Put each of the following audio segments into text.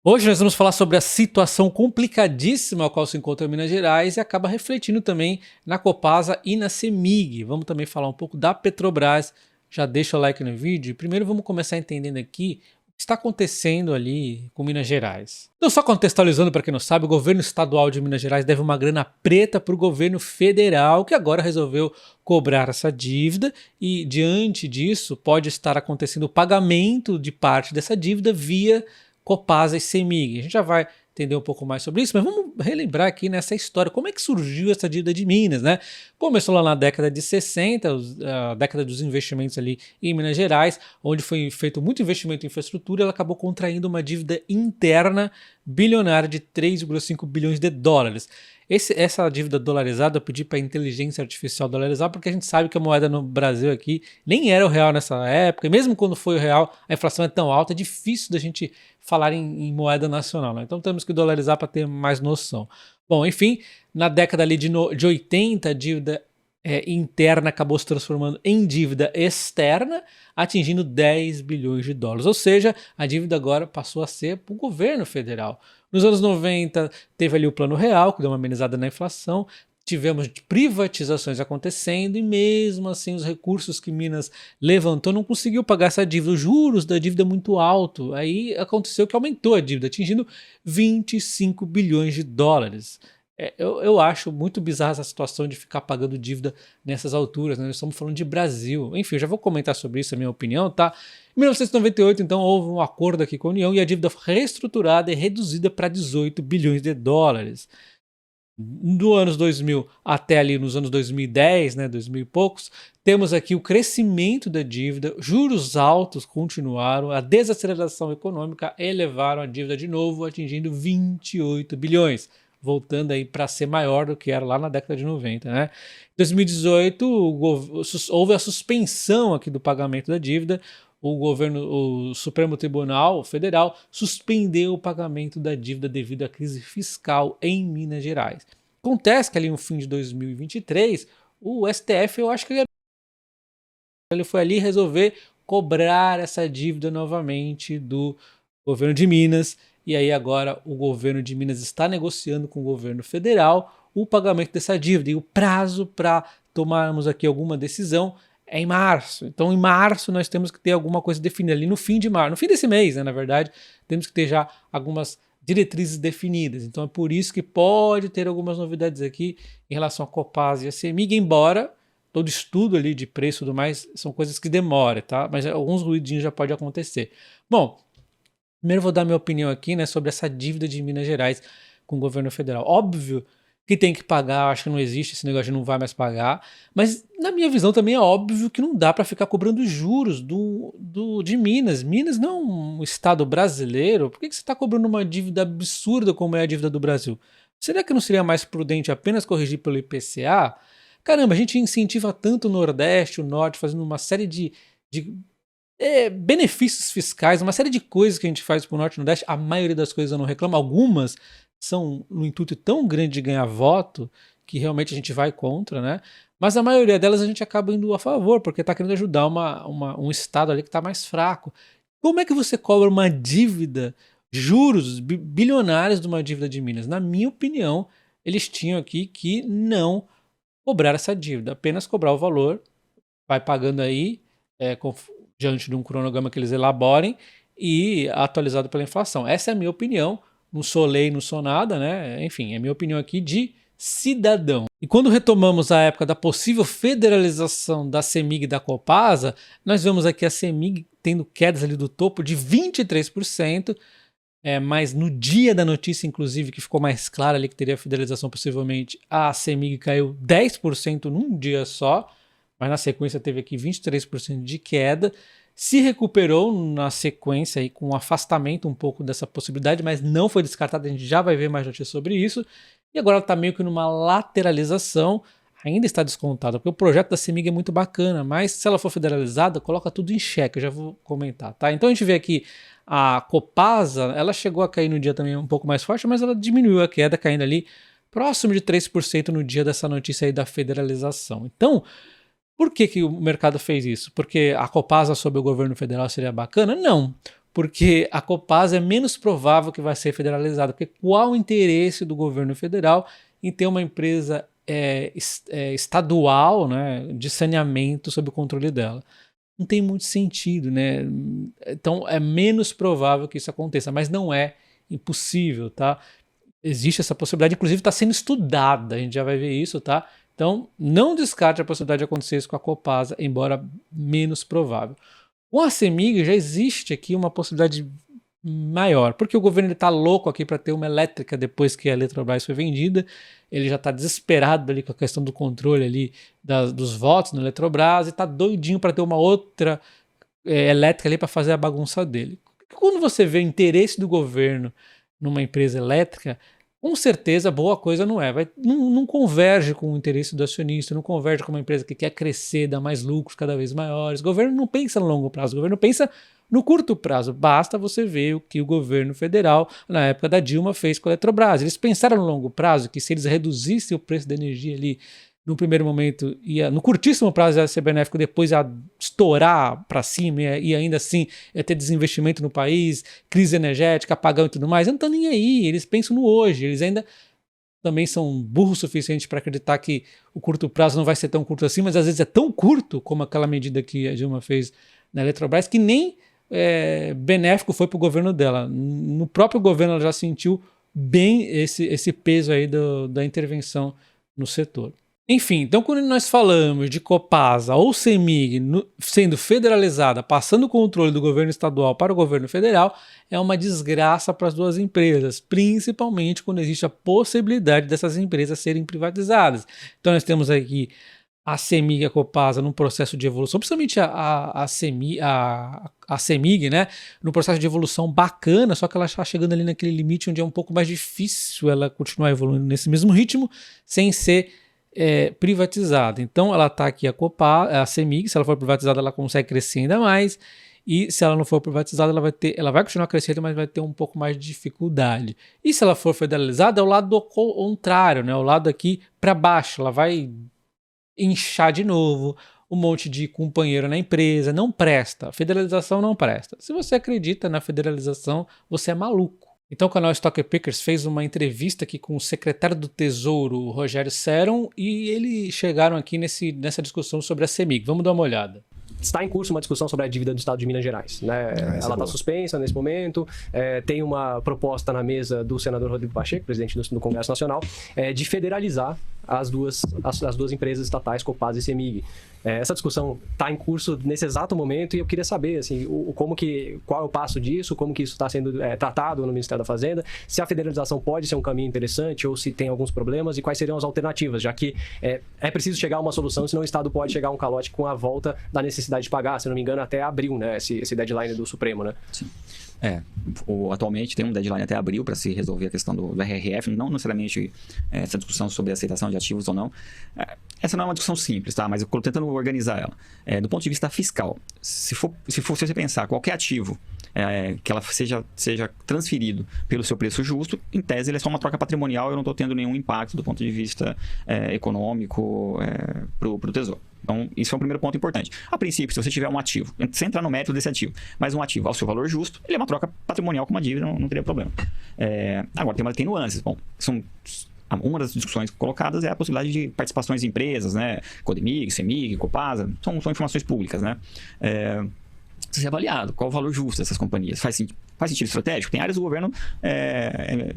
Hoje nós vamos falar sobre a situação complicadíssima a qual se encontra Minas Gerais e acaba refletindo também na Copasa e na CEMIG. Vamos também falar um pouco da Petrobras. Já deixa o like no vídeo. Primeiro vamos começar entendendo aqui o que está acontecendo ali com Minas Gerais. Então, só contextualizando para quem não sabe, o governo estadual de Minas Gerais deve uma grana preta para o governo federal, que agora resolveu cobrar essa dívida e, diante disso, pode estar acontecendo o pagamento de parte dessa dívida via Copasa e CEMIG. A gente já vai entender um pouco mais sobre isso, mas vamos relembrar aqui nessa história, como é que surgiu essa dívida de Minas, né? Começou lá na década de 60, a década dos investimentos ali em Minas Gerais, onde foi feito muito investimento em infraestrutura, ela acabou contraindo uma dívida interna bilionária de 3,5 bilhões de dólares. Essa dívida dolarizada, eu pedi para a inteligência artificial dolarizar, porque a gente sabe que a moeda no Brasil aqui nem era o real nessa época, e mesmo quando foi o real, a inflação é tão alta, é difícil da gente falar em moeda nacional, né? Então temos que dolarizar para ter mais noção. Bom, enfim, na década ali de 80, a dívida interna acabou se transformando em dívida externa, atingindo 10 bilhões de dólares. Ou seja, a dívida agora passou a ser para o governo federal. Nos anos 90, teve ali o Plano Real, que deu uma amenizada na inflação. Tivemos privatizações acontecendo e mesmo assim os recursos que Minas levantou não conseguiu pagar essa dívida. Os juros da dívida é muito alto. Aí aconteceu que aumentou a dívida, atingindo 25 bilhões de dólares. Eu acho muito bizarra essa situação de ficar pagando dívida nessas alturas, né? Nós estamos falando de Brasil. Enfim, eu já vou comentar sobre isso, a minha opinião, tá? Em 1998, então, houve um acordo aqui com a União e a dívida foi reestruturada e reduzida para 18 bilhões de dólares. Do anos 2000 até ali nos anos 2010, né, 2000 e poucos, temos aqui o crescimento da dívida, juros altos continuaram, a desaceleração econômica elevaram a dívida de novo, atingindo 28 bilhões, voltando aí para ser maior do que era lá na década de 90, né? Em 2018, houve a suspensão aqui do pagamento da dívida. O Supremo Tribunal Federal suspendeu o pagamento da dívida devido à crise fiscal em Minas Gerais. Acontece que ali no fim de 2023, o STF, eu acho que ele foi ali resolver cobrar essa dívida novamente do governo de Minas, e aí agora o governo de Minas está negociando com o governo federal o pagamento dessa dívida, e o prazo para tomarmos aqui alguma decisão é em março. Então, em março, nós temos que ter alguma coisa definida ali no fim de março, no fim desse mês, né, na verdade, temos que ter já algumas diretrizes definidas. Então, é por isso que pode ter algumas novidades aqui em relação a Copasa e a CEMIG, embora todo estudo ali de preço e tudo mais são coisas que demoram, tá? Mas alguns ruidinhos já pode acontecer. Bom, primeiro vou dar minha opinião aqui, né, sobre essa dívida de Minas Gerais com o governo federal. Óbvio que tem que pagar, acho que não existe esse negócio de não vai mais pagar, mas na minha visão também é óbvio que não dá para ficar cobrando juros de Minas. Minas não é um estado brasileiro, por que você está cobrando uma dívida absurda como é a dívida do Brasil? Será que não seria mais prudente apenas corrigir pelo IPCA? Caramba, a gente incentiva tanto o Nordeste, o Norte, fazendo uma série de benefícios fiscais, uma série de coisas que a gente faz pro Norte e Nordeste. A maioria das coisas eu não reclamo, algumas são no intuito tão grande de ganhar voto que realmente a gente vai contra, né? Mas a maioria delas a gente acaba indo a favor, porque está querendo ajudar um estado ali que está mais fraco. Como é que você cobra uma dívida, juros bilionários de uma dívida de Minas? Na minha opinião, eles tinham aqui que não cobrar essa dívida, apenas cobrar o valor, vai pagando aí diante de um cronograma que eles elaborem e atualizado pela inflação. Essa é a minha opinião, não sou lei, não sou nada, né? Enfim, é a minha opinião aqui de cidadão. E quando retomamos a época da possível federalização da CEMIG e da Copasa, nós vemos aqui a CEMIG tendo quedas ali do topo de 23%, mas no dia da notícia, inclusive, que ficou mais claro ali que teria federalização possivelmente, a CEMIG caiu 10% num dia só, mas na sequência teve aqui 23% de queda, se recuperou na sequência aí com um afastamento um pouco dessa possibilidade, mas não foi descartada, a gente já vai ver mais notícias sobre isso, e agora ela está meio que numa lateralização, ainda está descontada, porque o projeto da CEMIG é muito bacana, mas se ela for federalizada, coloca tudo em xeque, eu já vou comentar, tá? Então a gente vê aqui a Copasa, ela chegou a cair no dia também um pouco mais forte, mas ela diminuiu a queda, caindo ali próximo de 3% no dia dessa notícia aí da federalização. Então, por que o mercado fez isso? Porque a Copasa sob o governo federal seria bacana? Não. porque a Copasa é menos provável que vai ser federalizada, porque qual o interesse do governo federal em ter uma empresa estadual, né, de saneamento sob o controle dela? Não tem muito sentido, né? Então é menos provável que isso aconteça, mas não é impossível, tá? Existe essa possibilidade, inclusive está sendo estudada, a gente já vai ver isso, tá? Então não descarte a possibilidade de acontecer isso com a Copasa, embora menos provável. Com a CEMIG já existe aqui uma possibilidade maior, porque o governo está louco aqui para ter uma elétrica depois que a Eletrobras foi vendida, ele já está desesperado ali com a questão do controle ali dos votos na Eletrobras e está doidinho para ter uma outra elétrica ali para fazer a bagunça dele. Quando você vê o interesse do governo numa empresa elétrica, com certeza boa coisa não é. Não converge com o interesse do acionista, não converge com uma empresa que quer crescer, dar mais lucros cada vez maiores. O governo não pensa no longo prazo, o governo pensa no curto prazo. Basta você ver o que o governo federal, na época da Dilma, fez com a Eletrobras. Eles pensaram no longo prazo que se eles reduzissem o preço da energia ali, no primeiro momento, no curtíssimo prazo ia ser benéfico, depois ia estourar para cima e ainda assim ia ter desinvestimento no país, crise energética, apagão e tudo mais. Eu não estou nem aí, eles pensam no hoje, eles ainda também são burros o suficiente para acreditar que o curto prazo não vai ser tão curto assim, mas às vezes é tão curto como aquela medida que a Dilma fez na Eletrobras, que nem benéfico foi para o governo dela. No próprio governo ela já sentiu bem esse peso aí da intervenção no setor. Enfim, então quando nós falamos de Copasa ou CEMIG sendo federalizada, passando o controle do governo estadual para o governo federal, é uma desgraça para as duas empresas, principalmente quando existe a possibilidade dessas empresas serem privatizadas. Então nós temos aqui a CEMIG e a Copasa num processo de evolução, principalmente a CEMIG, né, num processo de evolução bacana, só que ela está chegando ali naquele limite onde é um pouco mais difícil ela continuar evoluindo nesse mesmo ritmo, sem ser privatizada. Então ela está aqui a CEMIG, se ela for privatizada ela consegue crescer ainda mais, e se ela não for privatizada ela vai continuar crescendo, mas vai ter um pouco mais de dificuldade. E se ela for federalizada é o lado contrário, né? O lado aqui para baixo, ela vai inchar de novo, um monte de companheiro na empresa, não presta, a federalização não presta. Se você acredita na federalização, você é maluco. Então o canal Stock Pickers fez uma entrevista aqui com o secretário do Tesouro, Rogério Seron, e eles chegaram aqui nessa discussão sobre a CEMIG. Vamos dar uma olhada. Está em curso uma discussão sobre a dívida do Estado de Minas Gerais, né? Ela está suspensa nesse momento, tem uma proposta na mesa do senador Rodrigo Pacheco, presidente do Congresso Nacional, de federalizar as duas empresas estatais, Copasa e CEMIG. Essa discussão está em curso nesse exato momento e eu queria saber assim, qual é o passo disso, como que isso está sendo tratado no Ministério da Fazenda, se a federalização pode ser um caminho interessante ou se tem alguns problemas e quais seriam as alternativas, já que é preciso chegar a uma solução, senão o Estado pode chegar a um calote com a volta da necessidade de pagar, se não me engano, até abril, né? Esse deadline do Supremo, né? Sim. Atualmente tem um deadline até abril para se resolver a questão do RRF, não necessariamente essa discussão sobre aceitação de ativos ou não. Essa não é uma discussão simples, tá? Mas eu estou tentando organizar ela. Do ponto de vista fiscal, se você pensar qualquer ativo que ela seja transferido pelo seu preço justo, em tese ele é só uma troca patrimonial, eu não estou tendo nenhum impacto do ponto de vista econômico para o Tesouro. Então, isso é um primeiro ponto importante. A princípio, se você tiver um ativo, sem entrar no mérito desse ativo, mas um ativo ao seu valor justo, ele é uma troca patrimonial com uma dívida, não teria problema. Agora, tem nuances. Bom, uma das discussões colocadas é a possibilidade de participações em empresas, né? Codemig, CEMIG, Copasa, são informações públicas, né? Ser avaliado, qual o valor justo dessas companhias. Faz sentido estratégico? Tem áreas do governo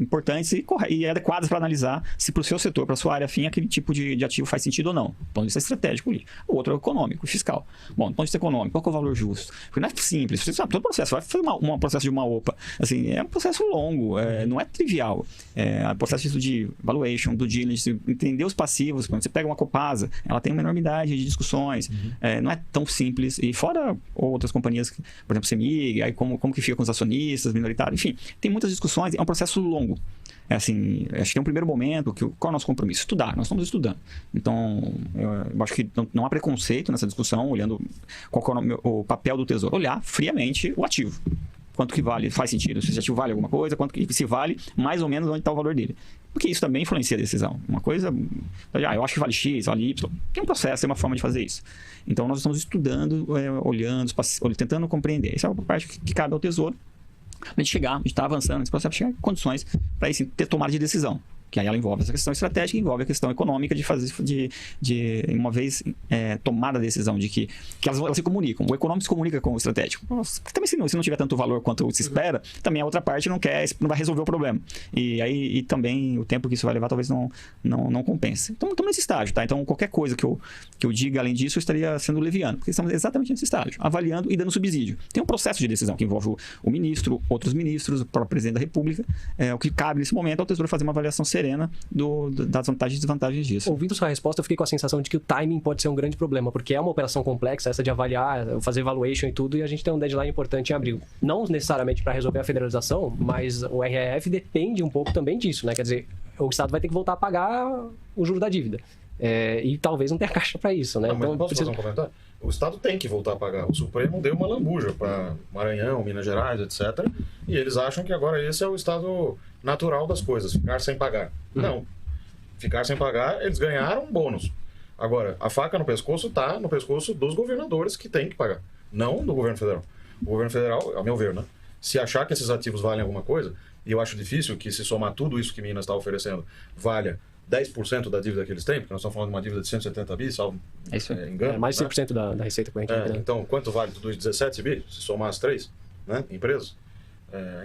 importantes e adequadas para analisar se para o seu setor, para a sua área afim, aquele tipo de ativo faz sentido ou não. Do ponto de vista estratégico, o outro é econômico, fiscal. Bom, do ponto de vista econômico, qual é o valor justo? Porque não é simples. Você sabe, todo processo, vai fazer um processo de uma OPA, assim, é um processo longo, não é trivial. O processo de valuation, do diligence, entender os passivos. Quando você pega uma Copasa, ela tem uma enormidade de discussões, não é tão simples. E fora outras companhias, por exemplo, CEMIG, aí como que fica com os acionistas, minoritários, enfim, tem muitas discussões, é um processo longo. Assim, acho que tem um primeiro momento, qual é o nosso compromisso? Estudar, nós estamos estudando. Então, eu acho que não há preconceito nessa discussão, olhando qual é o papel do Tesouro. Olhar friamente o ativo. quanto que vale, faz sentido, se esse ativo vale alguma coisa, quanto que se vale, mais ou menos onde está o valor dele. Porque isso também influencia a decisão. Uma coisa, eu acho que vale X, vale Y. Tem um processo, tem uma forma de fazer isso. Então, nós estamos estudando, olhando, tentando compreender. Essa é a parte que cabe ao Tesouro. A gente está avançando nesse processo, chegar em condições para ter tomada de decisão. Que aí ela envolve essa questão estratégica, envolve a questão econômica de fazer, uma vez tomada a decisão de que elas se comunicam. O econômico se comunica com o estratégico. Também se não tiver tanto valor quanto se espera, também a outra parte não vai resolver o problema. E também o tempo que isso vai levar talvez não compense. Então, estamos nesse estágio, tá? Então, qualquer coisa que eu diga além disso, eu estaria sendo leviano, porque estamos exatamente nesse estágio, avaliando e dando subsídio. Tem um processo de decisão que envolve o ministro, outros ministros, o próprio presidente da República. O que cabe nesse momento é o Tesouro fazer uma avaliação serena das vantagens e desvantagens disso. Ouvindo sua resposta, eu fiquei com a sensação de que o timing pode ser um grande problema, porque é uma operação complexa, essa de avaliar, fazer valuation e tudo, e a gente tem um deadline importante em abril. Não necessariamente para resolver a federalização, mas o RRF depende um pouco também disso, né? Quer dizer, o Estado vai ter que voltar a pagar o juro da dívida. E talvez não tenha caixa para isso, né? Não, mas posso fazer um comentário? O Estado tem que voltar a pagar. O Supremo deu uma lambuja para Maranhão, Minas Gerais, etc. E eles acham que agora esse é o estado natural das coisas, ficar sem pagar. Não. Ficar sem pagar, eles ganharam um bônus. Agora, a faca no pescoço está no pescoço dos governadores que têm que pagar, não do governo federal. O governo federal, ao meu ver, né? Se achar que esses ativos valem alguma coisa, e eu acho difícil que se somar tudo isso que Minas está oferecendo, valha 10% da dívida que eles têm, porque nós estamos falando de uma dívida de 170 bi, salvo engano. Mais de né? 5% da receita corrente. Então, quanto vale tudo isso? 17 bi, se somar as três, né, empresas?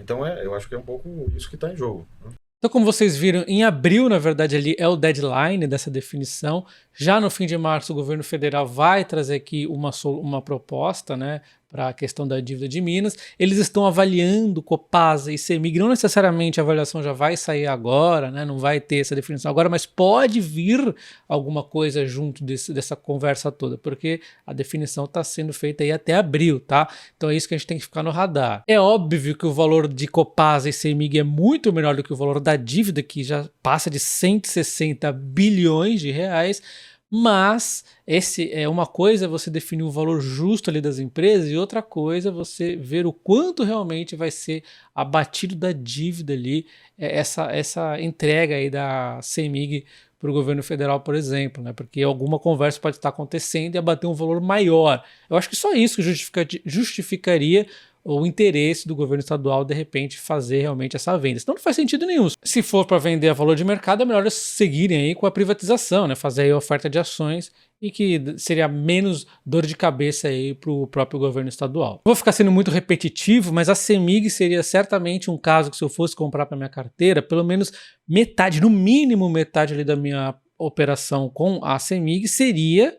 Então, eu acho que é um pouco isso que está em jogo. Né? Então, como vocês viram, em abril, na verdade, ali é o deadline dessa definição. Já no fim de março, o governo federal vai trazer aqui uma proposta, né, para a questão da dívida de Minas. Eles estão avaliando Copasa e CEMIG. Não necessariamente a avaliação já vai sair agora, né, não vai ter essa definição agora, mas pode vir alguma coisa junto dessa conversa toda, porque a definição está sendo feita aí até abril, tá? Então é isso que a gente tem que ficar no radar. É óbvio que o valor de Copasa e CEMIG é muito menor do que o valor da dívida, que já passa de 160 bilhões de reais, mas uma coisa é você definir o valor justo ali das empresas e outra coisa é você ver o quanto realmente vai ser abatido da dívida ali, essa entrega aí da CEMIG para o governo federal, por exemplo, né? Porque alguma conversa pode estar acontecendo e abater um valor maior. Eu acho que só isso que justificaria o interesse do governo estadual, de repente, fazer realmente essa venda. Senão não faz sentido nenhum. Se for para vender a valor de mercado, é melhor eles seguirem aí com a privatização, né? Fazer aí a oferta de ações e que seria menos dor de cabeça aí para o próprio governo estadual. Vou ficar sendo muito repetitivo, mas a CEMIG seria certamente um caso que, se eu fosse comprar para minha carteira, pelo menos metade, no mínimo metade ali da minha operação com a CEMIG seria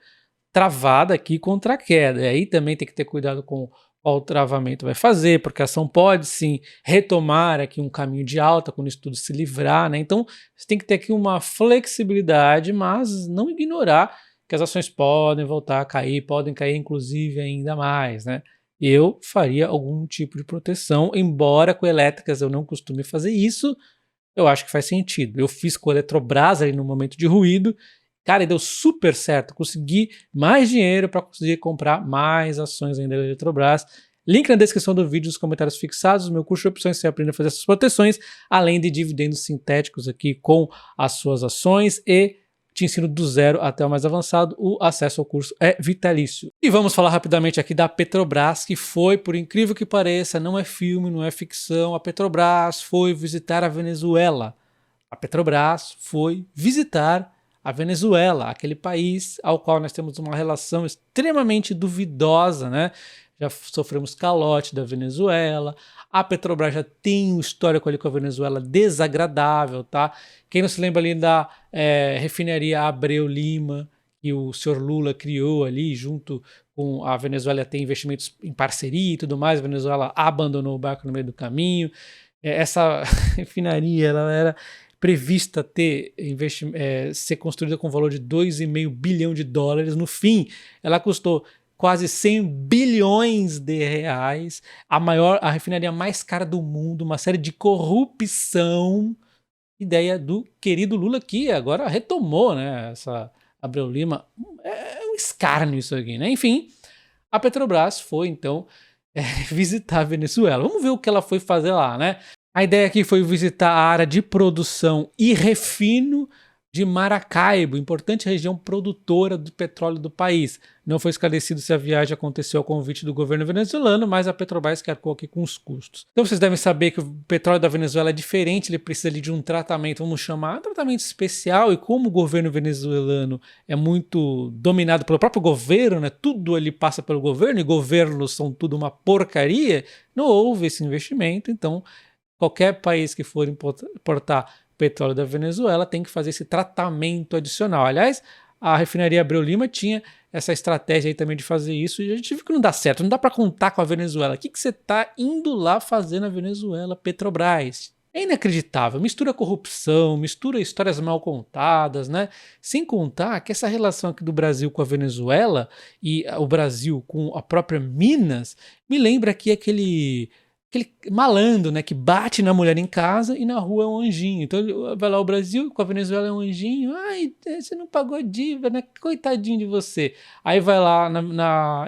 travada aqui contra a queda. E aí também tem que ter cuidado com qual o travamento vai fazer, porque a ação pode sim retomar aqui um caminho de alta quando isso tudo se livrar, né? Então você tem que ter aqui uma flexibilidade, mas não ignorar que as ações podem voltar a cair, podem cair inclusive ainda mais, né? Eu faria algum tipo de proteção, embora com elétricas eu não costume fazer isso, eu acho que faz sentido. Eu fiz com a Eletrobras ali no momento de ruído, cara, e deu super certo, consegui mais dinheiro para conseguir comprar mais ações ainda da Eletrobras. Link na descrição do vídeo, nos comentários fixados, o meu curso de opções, você aprende a fazer essas proteções, além de dividendos sintéticos aqui com as suas ações, e te ensino do zero até o mais avançado. O acesso ao curso é vitalício. E vamos falar rapidamente aqui da Petrobras, que foi, por incrível que pareça, não é filme, não é ficção, a Petrobras foi visitar a Venezuela. A Petrobras foi visitar a Venezuela, aquele país ao qual nós temos uma relação extremamente duvidosa, né? Já sofremos calote da Venezuela, a Petrobras já tem um histórico ali com a Venezuela desagradável, tá? Quem não se lembra ali da refinaria Abreu Lima, que o senhor Lula criou ali junto com a Venezuela, tem investimentos em parceria e tudo mais, a Venezuela abandonou o barco no meio do caminho. Essa refinaria, ela era prevista ser construída com valor de 2,5 bilhão de dólares. No fim, ela custou quase 100 bilhões de reais, a refinaria mais cara do mundo, uma série de corrupção, ideia do querido Lula, que agora retomou, né, essa Abreu Lima. É um escárnio isso aqui, né? Enfim, a Petrobras foi, então, visitar a Venezuela. Vamos ver o que ela foi fazer lá, né? A ideia aqui foi visitar a área de produção e refino de Maracaibo, importante região produtora de petróleo do país. Não foi esclarecido se a viagem aconteceu ao convite do governo venezuelano, mas a Petrobras arcou aqui com os custos. Então vocês devem saber que o petróleo da Venezuela é diferente, ele precisa ali de um tratamento, vamos chamar, um tratamento especial, e como o governo venezuelano é muito dominado pelo próprio governo, né? Tudo ali passa pelo governo, e governos são tudo uma porcaria, não houve esse investimento, então qualquer país que for importar petróleo da Venezuela tem que fazer esse tratamento adicional. Aliás, a refinaria Abreu Lima tinha essa estratégia aí também de fazer isso e a gente viu que não dá certo, não dá para contar com a Venezuela. O que você está indo lá fazer na Venezuela, Petrobras? É inacreditável, mistura corrupção, mistura histórias mal contadas, né? Sem contar que essa relação aqui do Brasil com a Venezuela e o Brasil com a própria Minas me lembra aqui aquele malandro, né, que bate na mulher em casa e na rua é um anjinho. Então ele vai lá ao Brasil, com a Venezuela é um anjinho. Ai, você não pagou a dívida, né? Coitadinho de você. Aí vai lá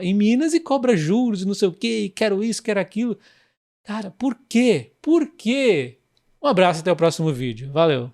em Minas e cobra juros e não sei o quê, e quero isso, quero aquilo. Cara, por quê? Por quê? Um abraço, até o próximo vídeo. Valeu!